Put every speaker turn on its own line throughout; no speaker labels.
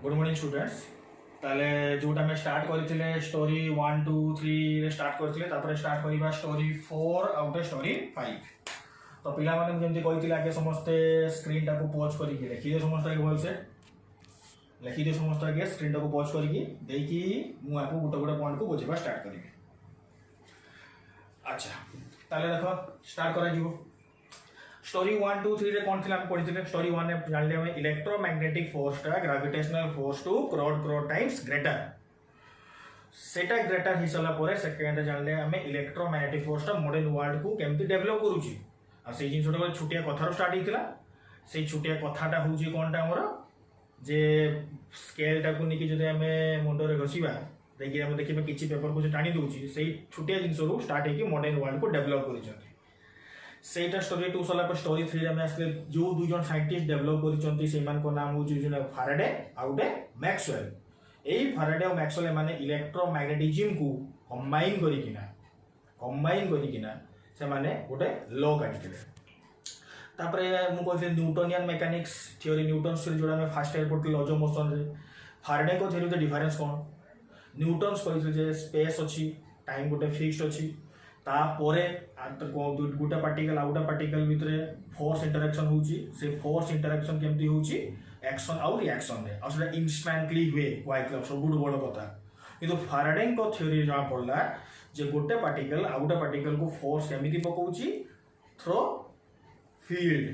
Good morning students. ताले जोटा मैं स्टार्ट करथिले स्टोरी 1 2 3 रे स्टार्ट करथिले तापर स्टार्ट करिबा स्टोरी 4 आउट स्टोरी 5। तो पिला माने जेमति कहिथिले आगे समस्त स्क्रीन टाको पॉज करिके लिखि दे समस्त के भल से लिखि दे समस्त के स्क्रीन टाको पॉज करिके देकी मु आपको गुटे गुटे पॉइंट को बुझेबा स्टार्ट करिबे। अच्छा ताले देखो स्टार्ट करा जीवो। स्टोरी 1 2 3 रे कौन थिला हम पढिथिले स्टोरी 1 ने जानले हम इलेक्ट्रोमैग्नेटिक फोर्स टा gravitational force two crore times greater सेटा ग्रेटर हिसला परे सेकेंड जानले हम इलेक्ट्रोमैग्नेटिक फोर्स टा मॉडर्न वर्ल्ड को केमति डेवलप करूची आ से जिन छोटा छुटिया कथारो स्टार्ट हितला से छुटिया कथाटा होची कोनटा हमर जे स्केल टा को निकी जदि हमें मुंडो रे घसीबा देखि हम देखिबा किछि पेपर को टाणी दोची से छुटिया जिंस रो स्टार्ट हेकी मॉडर्न वर्ल्ड को डेवलप करिसथि। सेटा स्टोरी 2 सला पर स्टोरी 3 रे आसले जो दु जन साइंटिस्ट डेवलप करिसथि सेमान को नाम होची जने फैराडे आउटे मैक्सवेल। एई फैराडे और मैक्सवेल माने इलेक्ट्रोमैग्नेटिज्म को कंबाइन करिकिना से माने गोटे लॉ काटिथिले। तापरे मु कहले Newtonian mechanics theory Newton theory जोडा में फर्स्ट ईयर पढिले लॉज ऑफ मोशन रे फैराडे को थ्योरी द डिफरेंस कोन न्यूटन्स कहले जे स्पेस अछि टाइम गोटे फिक्स्ड अछि तापरे गोटे पार्टिकल आउटा पार्टिकल भितरे फोर्स इंटरेक्शन होची से फोर्स इंटरेक्शन केमती होची एक्शन आउ रिएक्शन रे आ सेटा इंस्टेंटली हुए क्वाइट सब बड़ कथा। किंतु फैराडे को थ्योरी जहाँ पड़ला जे गोटे पार्टिकल आउटा पार्टिकल को फोर्स केमिति पकाउची थ्रो फील्ड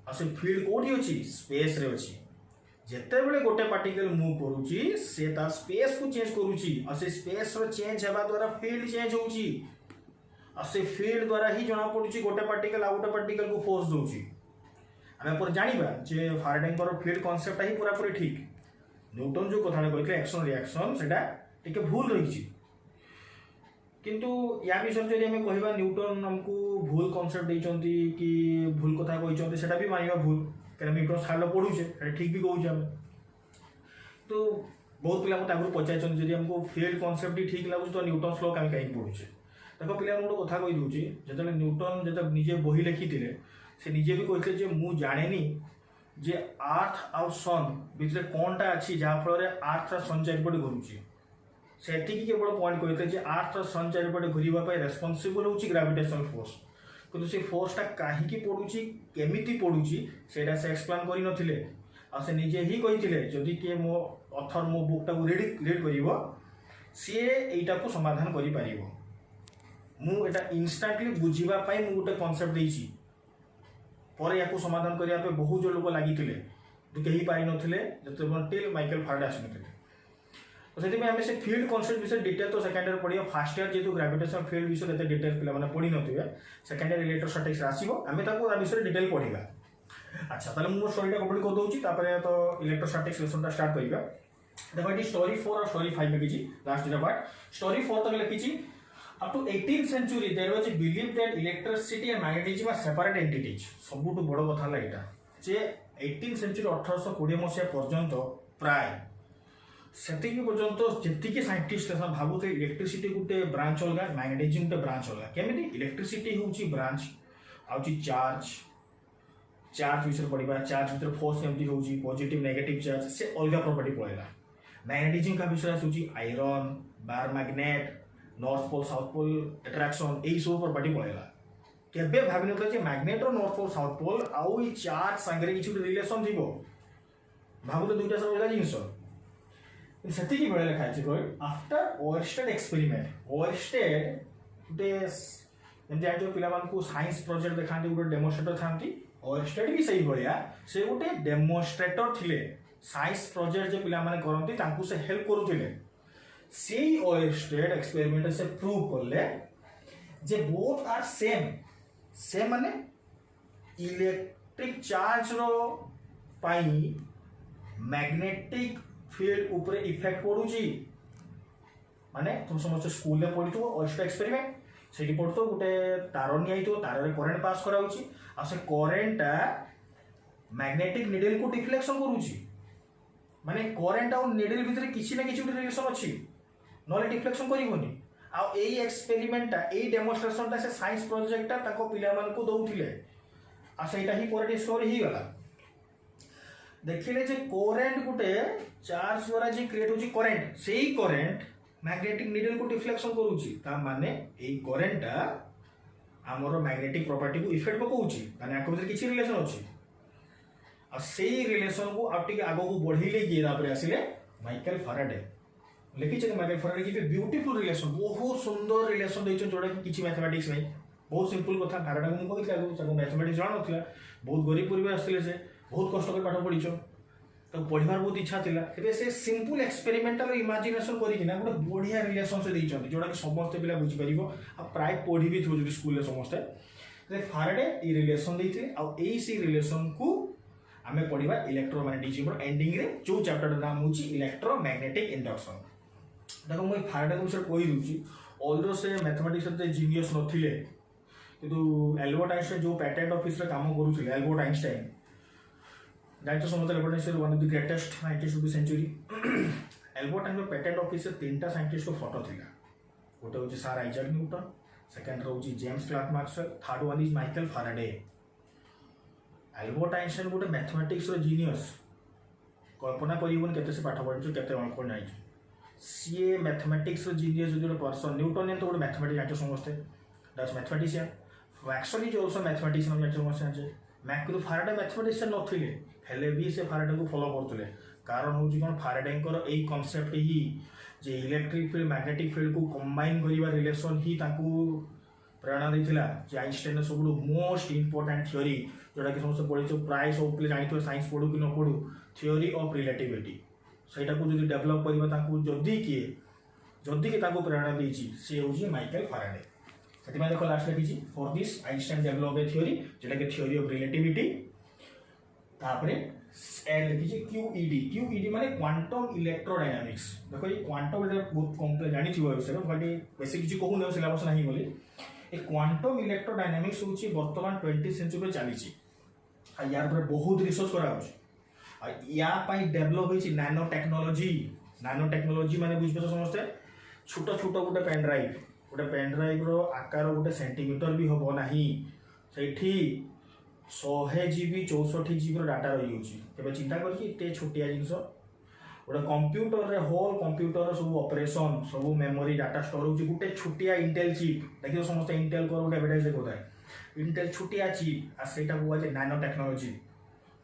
आ से फील्ड कोठी अछि स्पेस रे अछि जेते बेले गोटे पार्टिकल मूव करूची से ता स्पेस को चेंज करूची आ से स्पेस रो चेंज हेबा द्वारा फील्ड चेंज होची आ से फील्ड द्वारा ही जना पड़ुची गोटे पार्टिकल आउटा पार्टिकल को फोर्स दोची। आमे पर जानिबा जे फैराडे को फील्ड कांसेप्ट ही पूरा पूरी ठीक न्यूटन जो कथा कहले एक्शन रिएक्शन सेटा टिके भूल रहिची किंतु या विषय जदि हमें कहबा न्यूटन हमको भूल कांसेप्ट दैचंती कि भूल कथा कहचंती सेटा भी मानिबा भूल कारण न्यूटन साल पढुचे ठीक भी कहउचे हम तो बहुत पिला मत आगु पचाइचंती जदि हमको फील्ड कांसेप्ट ही ठीक लागु तो न्यूटन लॉ काहे काहे पढुचे देखो पिला गोटे कथा कही दूची जो न्यूटन जो निजे बही लिखी से निजे भी कहते जे मु जाने जे अर्थ आउ सन भितर कौनटा अच्छी जहाँफल अर्थ सन चारिपटे घुरुची से केवल पॉइंट कहते जे अर्थ सन चारिपटे घूरवाई रेस्पॉन्सिबल होची ग्रेविटेशनल फोर्स किंतु से फोर्सटा कहीं पड़ुची केमिति पड़ुची सेटा से एक्सप्लेन करि नथिले आ से निजे ही कहिथिले जदि के मो ऑथर मो बुकटा को रीड करिवो सी एटा को समाधान करि पारिवो। मु एटा इंस्टेंटली बुझीबा पाई मु गोटे कांसेप्ट देइची पर याको समाधान करिया पे बहुत जो लोग लागिथिले तो केही पारि नथिले जते टिल माइकल फैराडे आसिनथिले। तो सेति में हमें से फील्ड कांसेप्ट विषय डिटेल तो सेकंड ईयर पढियो फर्स्ट ईयर जेतु ग्रेविटेशनल फील्ड विषय एते डिटेल पिला माने पढि नथिबे सेकंड ईयर इलेक्ट्रोस्टैटिक्स आसीबो हमें ताको आ विषय डिटेल पढिबा। अच्छा ताले मु स्टोरीटा कंप्लीट कर दोची तापरे तो इलेक्ट्रोस्टैटिक्स लेसनटा स्टार्ट करिबा। देखो एटी स्टोरी 4 और स्टोरी 5 में किछि लास्ट ईयर पार्ट स्टोरी 4 तक लिखिछि up to 18th century there was a belief that electricity and magnetism are separate entities सबुठ बड़ कथा ला एटा जे 18th century 1820 मसिया पर्यंत प्राय सेतिकी पर्यंत जेतिकी साइंटिस्ट सब भाबुते इलेक्ट्रिसिटी गुटे ब्रांच अलगा मैग्नेटिज्म गुटे ब्रांच अलगा केमिति इलेक्ट्रिसिटी होची ब्रांच आउची चार्ज विषय पड़िबा चार्ज भीतर फोर्स केमिति होची पॉजिटिव नेगेटिव चार्ज से अलगा प्रॉपर्टी पड़ेला। मैग्नेटिज्म का विषय होची iron bar magnet north pole south pole attraction यही सब प्रॉपर्टी पड़ेगा केबे भाबि नथले जे मैग्नेट और नॉर्थ पोल साउथ पोल आउ ई चार्ज संगे किछि रिलेशन थिबो भाबु तो दुटा सब अलग जिंस सेति की बेले लिखा छै कोइ आफ्टर ओयरस्टेड एक्सपेरिमेंट ओयरस्टेड देस एंड जो पिला मान को साइंस प्रोजेक्ट देखांती गोटे डेमोन्स्ट्रेटर थांती ओयरस्टेड भी सही भलिया से गोटे डेमोन्स्ट्रेटर थिले साइंस प्रोजेक्ट जे पिला माने करंती तांकू से हेल्प करूथिले से ओयरस्टेड एक्सपेरिमेंट से प्रूव करले जे बोथ आर सेम माने इलेक्ट्रिक चार्ज रो पाई मैग्नेटिक फील्ड ऊपर इफेक्ट पड़ुची माने तुम समस्त स्कूल में पढ़िथो ओयरस्टेड एक्सपेरिमेंट सेठी पढ़तो गोटे तार नि आइतो तार रे करंट पास कराउची आ से करंटटा मैग्नेटिक नीडल को डिफ्लेक्शन करूची माने करंट आ नीडल भितर किछि ना किछि रिलेशन अछि नॉले डिफ्लेक्शन करिवोनी आ एई एक्सपेरिमेंटटा एई डेमोन्स्ट्रेशनटा से साइंस प्रोजेक्टटा ताको पिला मान को दउथिले आ सेटा ही पर स्टोरी ही गला। देखिले जे करेंट गुटे चार्ज द्वारा जे क्रिएट होची करेंट सेही करेंट मैग्नेटिक नीडल को डिफ्लेक्शन करूची ता माने एई करेंटटा हमर मैग्नेटिक प्रॉपर्टी को इफेक्ट पकाउची माने आको भीतर किछि रिलेशन अछि आ सेही रिलेशन को आउटिके आगो को बढ़िले गिरा पर आसिले माइकल फैराडे लिखिछे माइकल फैराडे की ब्यूटीफुल रिलेशन बहुत सुंदर रिलेशन दैछन जोडा कि किछि मैथमेटिक्स नै बहुत सिंपल कथा फैराडे को कहि लागो ताको मैथमेटिक्स जान नथिला बहुत गरीब परिवार आसिले से बहुत कष्ट कर पाठ पढ़िछ तो पढ़िबार बहुत इच्छा थिला एबे से सिंपल एक्सपेरिमेंटल इमेजिनेशन करी किना गोटे बढ़िया रिलेशन से दैछन जोडा कि समस्त पिला बुझि परिबो आ प्राय पढ़ी भी थो जो स्कूल ले समस्त जे फैराडे ई रिलेशन दैथिले आ एई सी रिलेशन को आमे पढ़िबा इलेक्ट्रोमैग्नेटिज्म रो एंडिंग रे जो चैप्टर नाम होची इलेक्ट्रोमैग्नेटिक इंडक्शन देखो मैं फैराडे को विषय कहि दूची ऑल्दो से मैथमेटिक्स रे जीनियस नथिले किंतु एल्बर्ट आइंस्टाइन जो पेटेंट ऑफिस रे काम करूथिले एल्बर्ट आइंस्टाइन दैट इज समझ Albert Einstein one of the greatest scientist of the century Albert Einstein patent office से तीनटा साइंटिस्ट को फोटो थिला गोटे होची सर आइजैक न्यूटन सेकंड रो होची James Clerk Maxwell third one is Michael Faraday Albert Einstein गोटे मैथमेटिक्स रो जीनियस कल्पना करिबन केते से पाठ पढिछु केते अल्प नाइछ सीए मैथमेटिक्स रो जीनियस जो पर्सन न्यूटन तो गोटे मैथमेटिक्स आइछ समझते that's mathematician Maxwell is also mathematician math समझते मैक्रो फैराडे मैथमेटिशियन नथिले हेले भी से फैराडे को फॉलो करथले कारण होची कोन फैराडे को एई कांसेप्ट ही जे इलेक्ट्रिक फील्ड मैग्नेटिक फील्ड को कंबाइन करिवा रिलेशन ही ताकू प्रेरणा देथिला जे आइंस्टाइन सब मोस्ट इंपोर्टेंट थ्योरी जोटा कि समस्त पढ़ी प्राय सब पे जानी साइंस पढ़ू कि न पढ़ू थ्योरी ऑफ रिलेटिविटी सेटा को जदि डेवलप करबा ताकू जदि के ताकू प्रेरणा देछि से होची माइकल फैराडे सेति में देखो लास्ट लिखिछि for this Einstein develop a theory जेटा कि थ्योरी ऑफ रिलेटिविटी तापरे एल लिखिछि क्यूईडी माने क्वांटम इलेक्ट्रोडायनामिक्स देखो ये क्वांटम बहुत कॉम्प्लेक्स जानि छिबो विषय बट बेसिक किछि कहू नै सिलेबस नाही बोली ए क्वांटम इलेक्ट्रोडायनामिक्स होची वर्तमान 20th सेंचुरी चलीछि आ यार पर बहुत रिसर्च करा होछि आ या पाई डेवलप होछि नैनो टेक्नोलॉजी माने बुझबो समझते छोटो छोटो गोटे पेन ड्राइव रो आकार गोटे सेंटीमीटर भी होबो नाही सेठी 100 GB 64 GB डाटा रही होछि तबे चिंता करछि एते छोटिया जिंस गोटे कंप्यूटर रे होल कंप्यूटर सब ऑपरेशन सब मेमोरी डाटा स्टोर होछि गोटे छोटिया इंटेल चिप देखियो समस्त इंटेल को गोटे एडवर्टाइज देखोता इंटेल छोटिया चिप आ सेटा को जे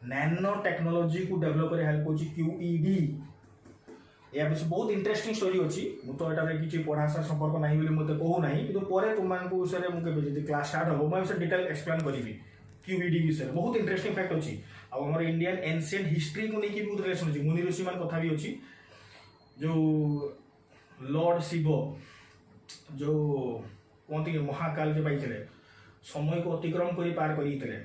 नैनो टेक्नोलॉजी को डेवलप करे हेल्प होछि क्यूईडी या बिस बहुत इंटरेस्टिंग स्टोरी अछि मु तो एटा रे किछि पढ़ा सा संपर्क नाही बोली मते कहू नाही किंतु परे तुमान को विषय रे मु के जदी क्लास स्टार्ट हो मैं विषय डिटेल एक्सप्लेन करिवि क्यूईडी विषय बहुत इंटरेस्टिंग फैक्ट अछि आ हमर इंडियन एंशिएंट हिस्ट्री को लेके बहुत रिलेशन अछि मुनि ऋषि मान कथा भी अछि जो लॉर्ड शिव जो कोंती के महाकाल जे पाइथिले समय को अतिक्रम करी पार करिथिले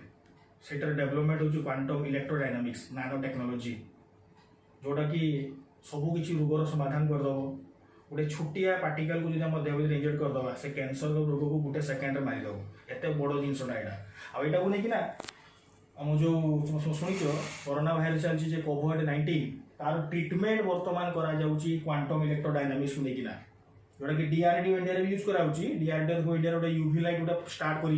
सेटर डेवलपमेंट होछि क्वांटम इलेक्ट्रोडायनामिक्स नैनो टेक्नोलॉजी जोटा कि सबू किसी रोगर समाधान करदेव गोटे छोटिया पार्टिकल को जो देह भर इंजेक्ट करदे से कैंसर रोग को गोटे सेकेंड मारिदेव एत बड़ जिनसा यहाँ को लेकिन आम जो शुणिच कोरोना भाइरस चलती कोविड-19 तार ट्रिटमेंट बर्तमान क्वांटम इलेक्ट्रोडायनामिक्स को लेकिन जोटा कि डीआरडीओ इंडिया यूज कराऊँगी डीआरडीओ को इंडिया गोटे यूवी लाइट गोटे स्टार्ट करी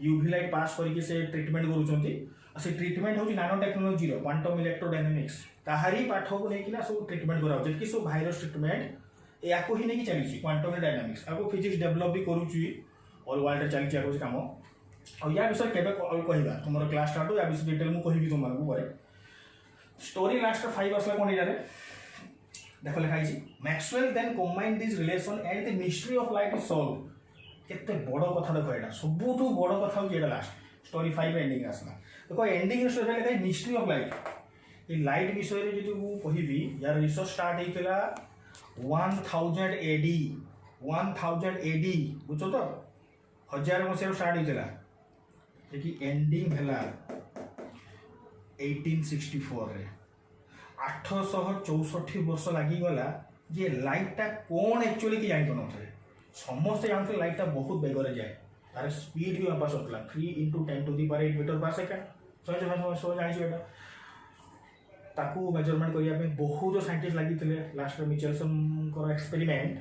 यूवी लाइट पास करके से ट्रिटमेंट करुँच से ट्रिटमेंट हूँ नानो टेक्नोलॉजी क्वांटम इलेक्ट्रोडायनामिक्स ताहारी पाठ को लेकिन सब ट्रिटमेंट कराऊँ कि सब भाइरस ट्रिटमेंट या ही नहीं चली क्वांटम डायनामिक्स आपको फिजिक्स डेवलप भी करुच्ची ऑल वर्ल्ड चलती आगे कम और या विषय केबे कहवा तुम क्लास स्टार्ट हो या विषय डिटेल मुझे कहबी तुमको स्टोरी लास्ट 5 आसला कौन ये देख लिखाई Maxwell then combine this relation and the mystery of light solve केते बड़ कथा देखो एटा सबुठू बड़ कथा हो एटा लास्ट स्टोरी 5 एंडिंग आसला देखो एंडिंग स्टोरी लिखाई मिस्ट्री ऑफ लाइट ये लाइट विषय रे जो मु कहबी यार रिसर्च स्टार्ट हेतिला 1000 AD बुझो तो 1000 मसिया स्टार्ट हेतिला कि एंडिंग हैला 1864 रे 864 वर्ष लगी गला जे लाइटा कौन एक्चुअली कि जान नथे समस्त जानते लाइटा बहुत बेगरे जाए तार स्पीड भी पास होता 3 × 10⁸ मीटर पर सेकेंड सो जानी बेटा ताकू मेजरमेंट करने बहुत साइंटिस्ट लगी लास्ट मिचेल्सन एक्सपेरिमेंट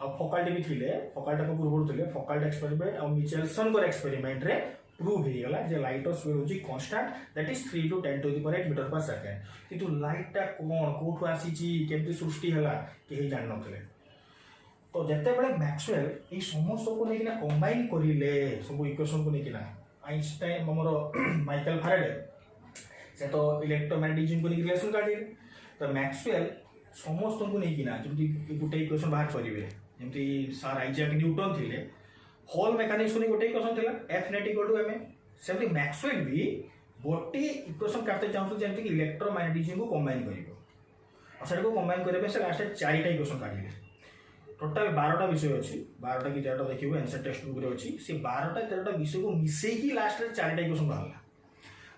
आ फोकाल्टी भी थे फोकाल्टा को पूर्व थे फोकाल्ट एक्सपेरिमेंट और मिचेल्सन एक्सपेरिमेंट रे प्रूव होगा जे लाइटर स्पीड होची constant that is 3 to 10 to the power 8 metre per second किंतु लाइटटा कोन कोठु आसीची केमती सृष्टि हला केही जान नथले तो जते बेले मैक्सवेल ई समस्त को लेकिना कंबाइन करिले सब इक्वेशन को लेकिना आइंस्टाइन हमरो माइकल फैराडे से तो इलेक्ट्रोमैग्नेटिज्म को रिलेशन काढिले तो मैक्सवेल समस्त को लेकिना जमती गुटे इक्वेशन बाहर करिवे जमती सर आइजैक न्यूटन थिले हॉल मैकेनिक्स को गोटे इक्वेशन थिला F net equal to ma सेमती मैक्सवेल भी गोटे इक्वेशन काटते चाहते जमती कि इलेक्ट्रोमैग्नेटिज्म को कंबाइन करिवो और सेटा को कंबाइन करबे से लास्ट चारिटा इक्वेशन काढिले टोटल 12टा विषय अछि 12टा कि 13टा देखिबो आंसर टेक्स्ट बुक रे अछि से 12टा 13टा विषय को मिसै कि लास्ट रे चारिटा इक्वेशन बाहरला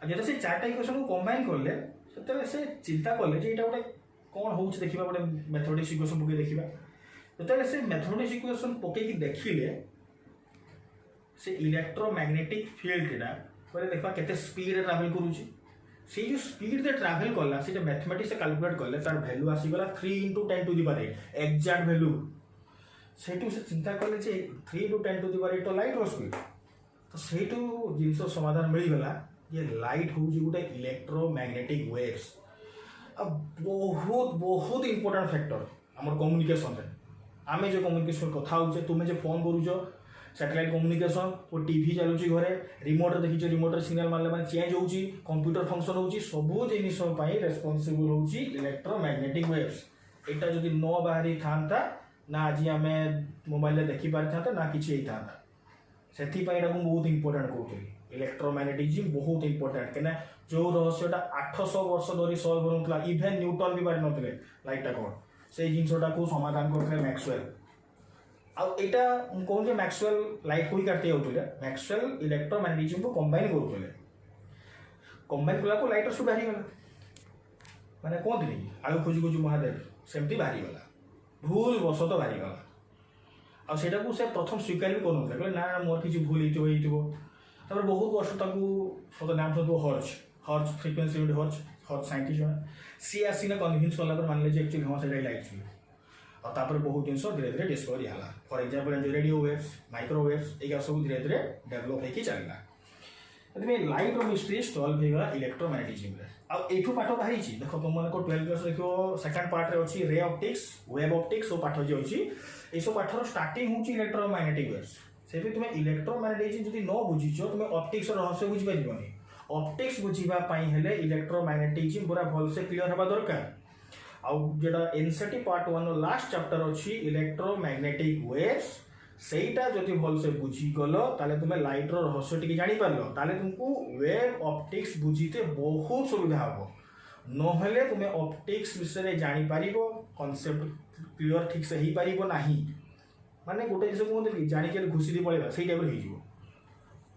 आ जेटा से चारिटा इक्वेशन को कंबाइन करले सेतले से चिंता करले जे एटा गोटे कोन होउछ देखिबा गोटे मैथमेटिक्स इक्वेशन पके देखिबा सेतले से मैथमेटिक्स इक्वेशन पके कि देखिले से इलेक्ट्रोमैग्नेटिक फील्ड टा पर देखा केते स्पीड रे ट्रैवल करूची से जो स्पीड रे ट्रैवल करला से मैथमेटिक्स से कैलकुलेट करले तार वैल्यू आसी गला 3 into 10 to the power 8 exact value सेटू से चिंता करले जे 3 into 10 to the power 8 तो लाइट रो स्पीड तो सेटू जिंसो समाधान मिली गला ये लाइट होउची गुटे इलेक्ट्रोमैग्नेटिक वेव्स अब बहुत बहुत इंपोर्टेंट फैक्टर हमर कम्युनिकेशन रे आमे जो कम्युनिकेशन कथा होचे तुमे जे फोन करूचो सैटेलाइट कम्युनिकेशन और टीवी चलुची घरे रिमोट देखिछ रिमोट रे सिग्नल मारले माने चेंज होउची कंप्यूटर फंक्शन होउची सब जिनिस पई रेस्पोंसिबल होउची इलेक्ट्रोमैग्नेटिक वेव्स एटा जदी न बाहरी थांता ना आज आमे मोबाइल रे देखि पार थांता ना किछि एई थांता सेथि पई एटा बहुत इंपोर्टेंट कहउतली इलेक्ट्रोमैग्नेटिज्म बहुत इंपोर्टेंट केना जो रहस्यटा 800 वर्ष धरि सॉल्व होनतला इवन न्यूटन भी पारि नथले लाइटटा कोन से जिंसटा को समाधान करथले मैक्सवेल अब एटा कहूँ जे मैक्सवेल लाइट को ही काटते होतले मैक्सवेल इलेक्ट्रोमैग्नेटिज्म को कंबाइन करथले कंबाइन कला को लाइटर सु बाहरी गला माने कोन दिनी आलू खोजी खोजी महादेव सेमती बाहरी गला भूल वसत बाहरी गला आ सेटा को से प्रथम स्वीकार भी करनथले कहले ना मोर किछि भूल हेतिबो तबर बहुत वर्ष ताकू सत नाम सब हर्ज फ्रीक्वेंसी यूनिट हर्ज साइंटिस्ट सी आसीना कन्विंस करला पर मानले जे एक्चुअली हम सेटा लाइट छी और तापर बहुत जिन धीरे धीरे डिस्कवरी है फॉर एग्जांपल जो रेडियो वेव्स माइक्रोवेव्स ये सब धीरे धीरे डेवलप होकर चलला लाइट और मिस्ट्री सॉल्व होगा इलेक्ट्रोमैग्नेटिज्म अब एठू पाठ बाहरी देख तुम मन को 12 क्लास देखो सेकंड पार्ट रे अछि रे ऑप्टिक्स वेव ऑप्टिक्स वो पाठ जे अछि ए सब पाठर स्टार्टिंग होछि इलेक्ट्रोमैग्नेटिक वेव्स से भी तुम इलेक्ट्रोमैग्नेटिज्म जदी न बुझिछो तुम ऑप्टिक्स रहस्य बुझि परिबनी ऑप्टिक्स बुझिबा पई हेले इलेक्ट्रोमैग्नेटिज्म पूरा भल से क्लियर हबा दरकार आउ जेटा एनसीईआरटी पार्ट 1 रो लास्ट चैप्टर अछि इलेक्ट्रोमैग्नेटिक वेव्स सेटा जति भल से बुझी गलो ताले तुमे लाइट रो रहस्य टिके जानि पारलो ताले तुमको वेव ऑप्टिक्स बुझीते बहुत सुविधा हबो नहले तुमे ऑप्टिक्स विषय रे जानि पारिबो कांसेप्ट क्लियर ठीक से ही पारिबो नाही माने गोटे जिस को कि जानि के घुसी दी पळेबा सेई टाइप रे ही जिवो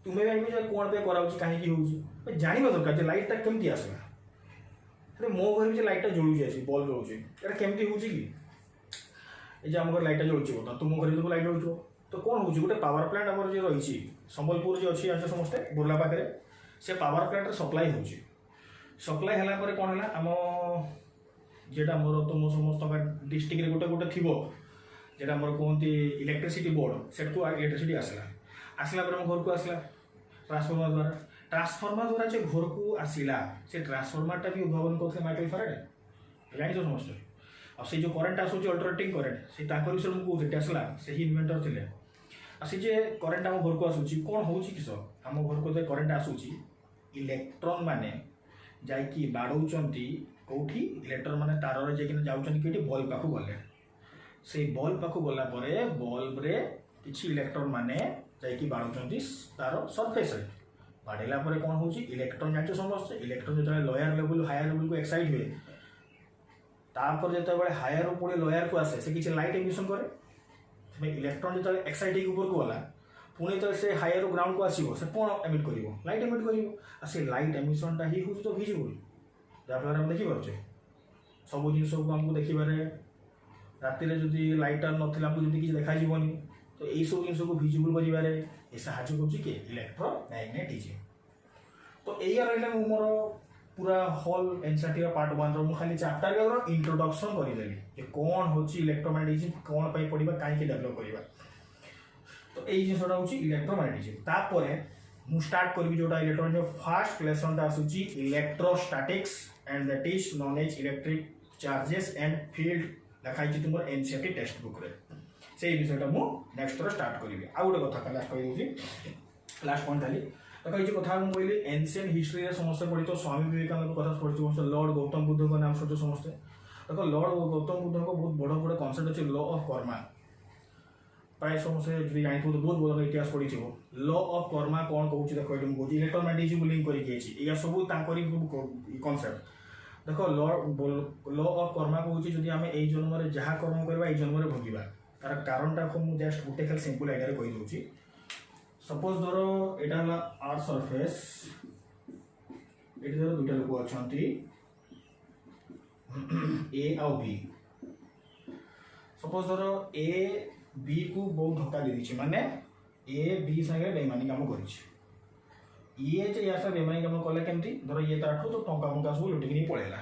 तुमे जानि जे कोन पे कराउची काहे की होउची जानिबा दरकार जे लाइट ता केमती आसला अरे मो घर में लाइट जलुची आसी बल्ब जलुची एटा केमती होउची कि ए जे हम घर लाइट जलुची होता तुम घर में लाइट जलुची तो कौन होउची गोटे पावर प्लांट हमर जे रहिची संबलपुर जे अछि आज समस्त बुर्ला पाखरे से पावर प्लांट रे सप्लाई होउची सप्लाई हला परे कोन हला हम जेटा मोर तुम समस्त डिस्ट्रिक्ट रे गोटे गोटे थिबो जेटा हमर कोनती इलेक्ट्रिसिटी बोर्ड सेट को इलेक्ट्रिसिटी आसला आसला पर हम घर को आसला ट्रांसफार्मर द्वारा जो घर को आसला से ट्रांसफार्मर भी उद्भावन करते माइकल फैराडे जानी तो समस्त और से जो करंट आसूँ अल्टरनेटिंग करंट से विषय मुझे कहते आसला से ही इन्वेंटर थे सी जे करंट आम घर को आसूँ कौन हो किस आम घर को करंट आसूँ इलेक्ट्रॉन माने जाकि बाड़ौंट कौटी इलेक्ट्रॉन माने तार जाऊँगी बल्ब पाक गले से बल्ब पाक गला बल्ब रे किसी इलेक्ट्रॉन माने जाकि बाड़ौंट तार सरफेस रे बाढ़ेला कौन हो इलेक्ट्रॉन जान समस्त इलेक्ट्रॉन जो लोअर लेवल हायर लेवल को एक्साइट हुए तापर जो हायर पुणी लोअर को आसे से किसी लाइट एमिशन करे इलेक्ट्रॉन जो एक्साइट ऊपर को गला पुणी जो से हायर ग्राउंड को आसो से कौन एमिट कर लाइट एमिट कर से लाइट एमिशनटा ही हूँ तो भिजिबल जहाँफल आम देखिपे सब जिन को आमको देखिबारे राति जदि लाइट नाला आमको जब किसी देखा तो यही सब जिन को भिजिबल कर साहाଯ୍य कर इलेक्ट्रोमैग्नेटिज्म तो या रहा मोर पूरा होल एनसीईआरटी पार्ट 1 रो खाली चैप्टर इंट्रोडक्शन करदेली कि कौन हो इलेक्ट्रोमैग्नेटिज्म कौन पढ़ा कहीं डेभलप करवा तो यही जिनसा हूँ इलेक्ट्रोमैग्नेटिज्म तापर मु स्टार्ट करी जोटा इलेक्ट्रोन जो फर्स्ट लेसनटा आसूची electrostatics and that is known as electric charges and field लिखाई तुम एनसीईआरटी टेक्स्ट बुक रे से विषयटा मु नेक्स्ट थोड़ा स्टार्ट करी आ गोटे कथा लास्ट कही लास्ट पॉइंट खाली देखो ये कथा मुझे कहली एनसीएंट हिस्ट्री रे समस्त पढ़ी तो स्वामी विवेकानंद कथा पढ़ी समस्त लॉर्ड गौतम बुद्ध का नाम सुनते समस्ते देखो लॉर्ड गौतम बुद्ध को बहुत बड़ बड़ कनसेप्ट अच्छे लॉ ऑफ कर्मा प्राय समस्ते जी जानी तो बहुत बड़ा इतिहास पढ़ी लॉ ऑफ कर्मा कौन कहूँ देखो ये मुझे इलेक्ट्रोमैग्नेटिज्म लिंक करके या सब कनसेप्ट देखो लॉ ऑफ कर्मा कहूँ जब आम यही जन्म जहाँ कर्म करवा ये जन्म भोगवा तार कारणटा मुझे जस्ट गोटे खाली सिंपल आइडिया कहीदे सपोज धर यहाँ अर्थ सरफेस ये धर दुटा लोक अच्छा ए आउ बी सपोज धर ए बी को बहुत धक्का दे दी माने ए बी संगे बेईमानी काम कर या बेईमानी काम कले केमती धर ये ताठू तो टंका फंका सब लुटिकी नहीं पड़ेगा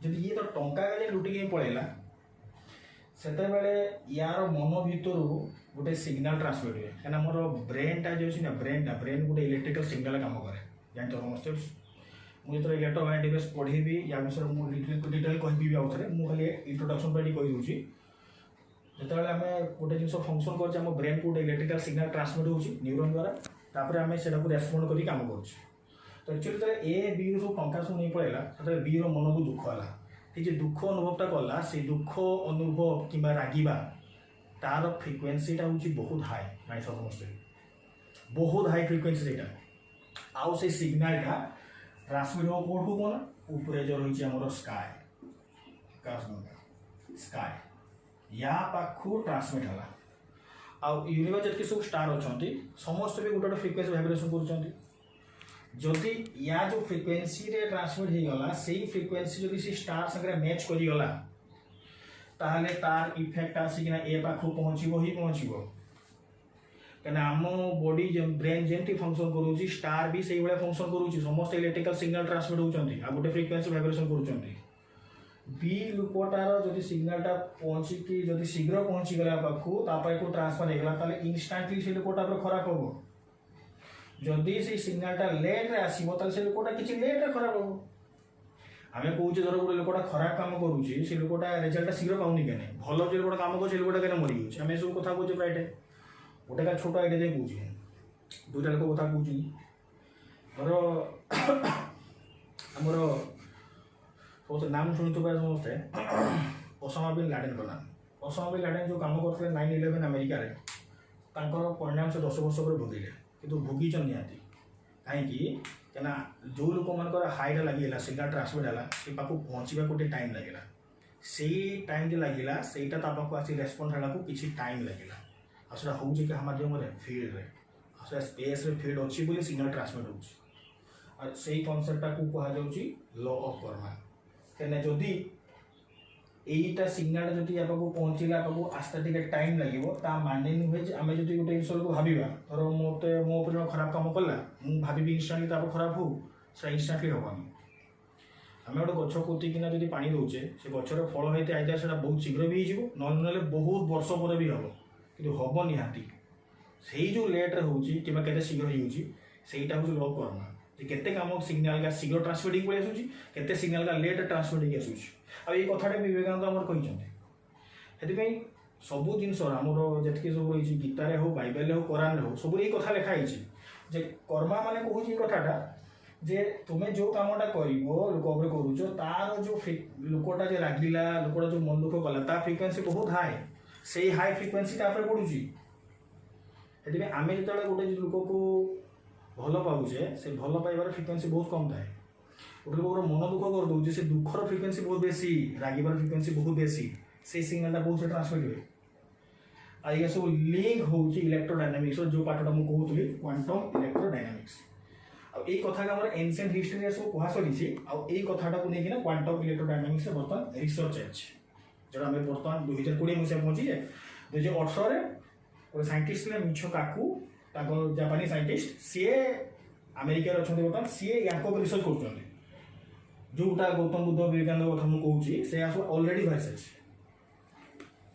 जब ये तो टंका लुटिकी नहीं पड़ेगा से यार मन भितर गोटे सिग्नाल ट्रांसमिट हुए क्या मोर ब्रेनटा जो ना ब्रेन गोटे इलेक्ट्रिकल सिग्नाल काम करे जान समस्त मुझे जो इलेक्ट्रोमैग्नेटिक्स पढ़ेबी या विषय मुझे डिटेल कहि आउ थे मुझे इंट्रोडक्शन पर कहीदे जो आम गोटे जिन फंक्शन कर ब्रेन को गोटे इलेक्ट्रिकल सिग्नाल ट्रांसमिट हो न्यूरन द्वारा तापर आम से रेस्पॉन्ड कर काम कर तो एक्चुअली जो ए बी रू टंका सब नहीं पड़ेगा तो बी मन को दुख है ये दुख अनुभवटा कला से दुख अनुभव कि रागिबा तार फ्रिक्वेन्सीटा हूँ बहुत हाई जानी समस्ते बहुत हाई फ्रिक्वेन्सी से आउ से सिग्नालटा ट्रांसमिट हो कौटू कौन ऊपर जो रही है स्काय स्काय या पाखु ट्रांसमिट है आउ यूनिवर्स जी सब स्टार अच्छा समस्त भी गोटे फ्रिक्वेन्सी भाइब्रेशन कर जदि या जो फ्रिक्वेन्सी रे ट्रांसमिट हो गला से फ्रिक्वेन्सी जदि सी स्टार संगे मैच करी गला ताहले तार इफेक्ट आसिकिना ए पाखु पहुँचो ही पहुँचो कहीं आम बॉडी ब्रेन जमी फंक्शन करुँच स्टार भी से भाया फंक्शन करुँच समस्त इलेक्ट्रिकल सिग्नल ट्रांसमिट होती आ गोटे फ्रिक्वेन्सी भाइब्रेशन कर बी लोकटार जदि सिग्नालटा पहुँचिकी जदि शीघ्र पहुँची गला पाखु को ट्रांसफर होगा ताले इनस्टांटली से लोकटा खराब हम जदि से सिग्नालटा लेट रे आसो से लोकटा किसी लेट रे खराब हम आम कहे धर गोटे लोकटा खराब कम करुँचे से लोकटा रिजल्टा शीघ्र पाऊनी क्या भल जो लोकटा कम कर लोकटा क्या मरी जाऊँ आम सब कथा कहे प्राय टाइम गोटे का छोट आइडिया दे कहे दुईटा लोक कथा धर आमर सब नाम शुणी समस्ते ओसामा बिन लाडेन का नाम ओसामा बिन लाडेन जो कम करते 9/11 अमेरिका रे परिणाम से 10 वर्ष पर भोगिले किंतु भोगीचन निहाती कहीं जो लोक मान हाईटा लगे सिग्नल ट्रांसमिट है से पाक पहुँचा गोटे टाइम लगे से टाइम जो लगे से पाक आस रेस्पन्स होगा किसी टाइम लगे आसा हूँ क्या मध्यम फिल्ड रे स्पेस रे फील्ड अच्छी बोली सिग्नल ट्रांसमिट हो से कनसेप्टा को कहुच्छी लॉ ऑफ कर्मा कहीं जदि यहीटा सिग्नाल जब या पहुँचला आस्ते टे टाइम लगे माने नुहे आम जो गोटे जिन को भावा धर मत मो खराब कम कला मुझे भावी इनस्टाटली खराब हो इनस्टाटली हेनी आम गोटे गछ पोतिकिना जब पा दौचे से गचर फल होते आइडिया से बहुत शीघ्र भी हो ना बहुत वर्ष पर भी हम कि हम निहाती से जो लेट्रे होते शीघ्र होटा हूँ लॉ कर्मा केते काम सिग्नाल का शीघ्र ट्रांसमिट पड़े आसूँ सिग्नाल का लेट ट्रांसमिट आसूँ आ ये कथाटा विवेकानंद आमर कही सब जिनस आमर जी सब रही गीतार हो बाइबल हो कोरान हो सब यही कथा लिखाई जे कर्मा माने कहूँ कथाटा जे तुम्हें जो कामटा कर लोक करुच तार जो लोकटा जो रागिला लोकटा जो मन दुख कला ता फ्रिक्वेन्सी बहुत हाई से हाई फ्रिक्वेन्सी पड़ुची आम जो गोटे लोक को भल पाचे से भल पाइबार फ्रिक्वेन्सी बहुत कम थाए गोटे लोक मन दुख कर दूसरे से दुखर फ्रिक्वेन्सी बहुत बेसी रागिबार फ्रिक्वेन्सी बहुत बेसी से सिग्नालटा बहुत से ट्रांसमिट हुए आइए सब लिंक हो इलेक्ट्रोडायनामिक्स जो पाठटा मुझे कहूली क्वांटम इलेक्ट्रोडायनामिक्स आई कथा आम एनसिएंट हिस्ट्री सब कह सरी आई कथाटा को लेकिन क्वांटम इलेक्ट्रोडायनामिक्स बर्तमान रिसर्च जो आम बर्तमान 2020 मसीहा पहुँची 2018 गोटे साइंटिस्ट मिछ काकू जापानी साइंटिस्ट सी अमेरिका अच्छा बर्तमान सी या रिसर्च कर जोटा गौतम बुद्ध विवेकानंद कथा मुझे कहूँ से अलरेडी बाहर सारी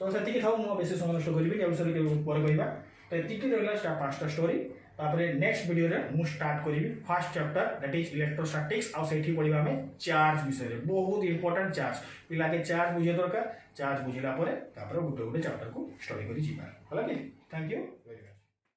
तो से था मुझे बेस समय नष्ट करी विषय पर कहवा तो ये रहा 5टा स्टोरी तापरे नेक्स्ट वीडियो रे मु स्टार्ट करी first chapter that is electrostatics आ सेठी पढिबा हमें चार्ज विषय रे बहुत इंपोर्टेंट चार्ज पिला के चार्ज बुझे दरकार चार्ज बुझिला परे तापरे गुटे गुटे चैप्टर को स्टडी करी जीवा होला कि थैंक यू वेरी मच।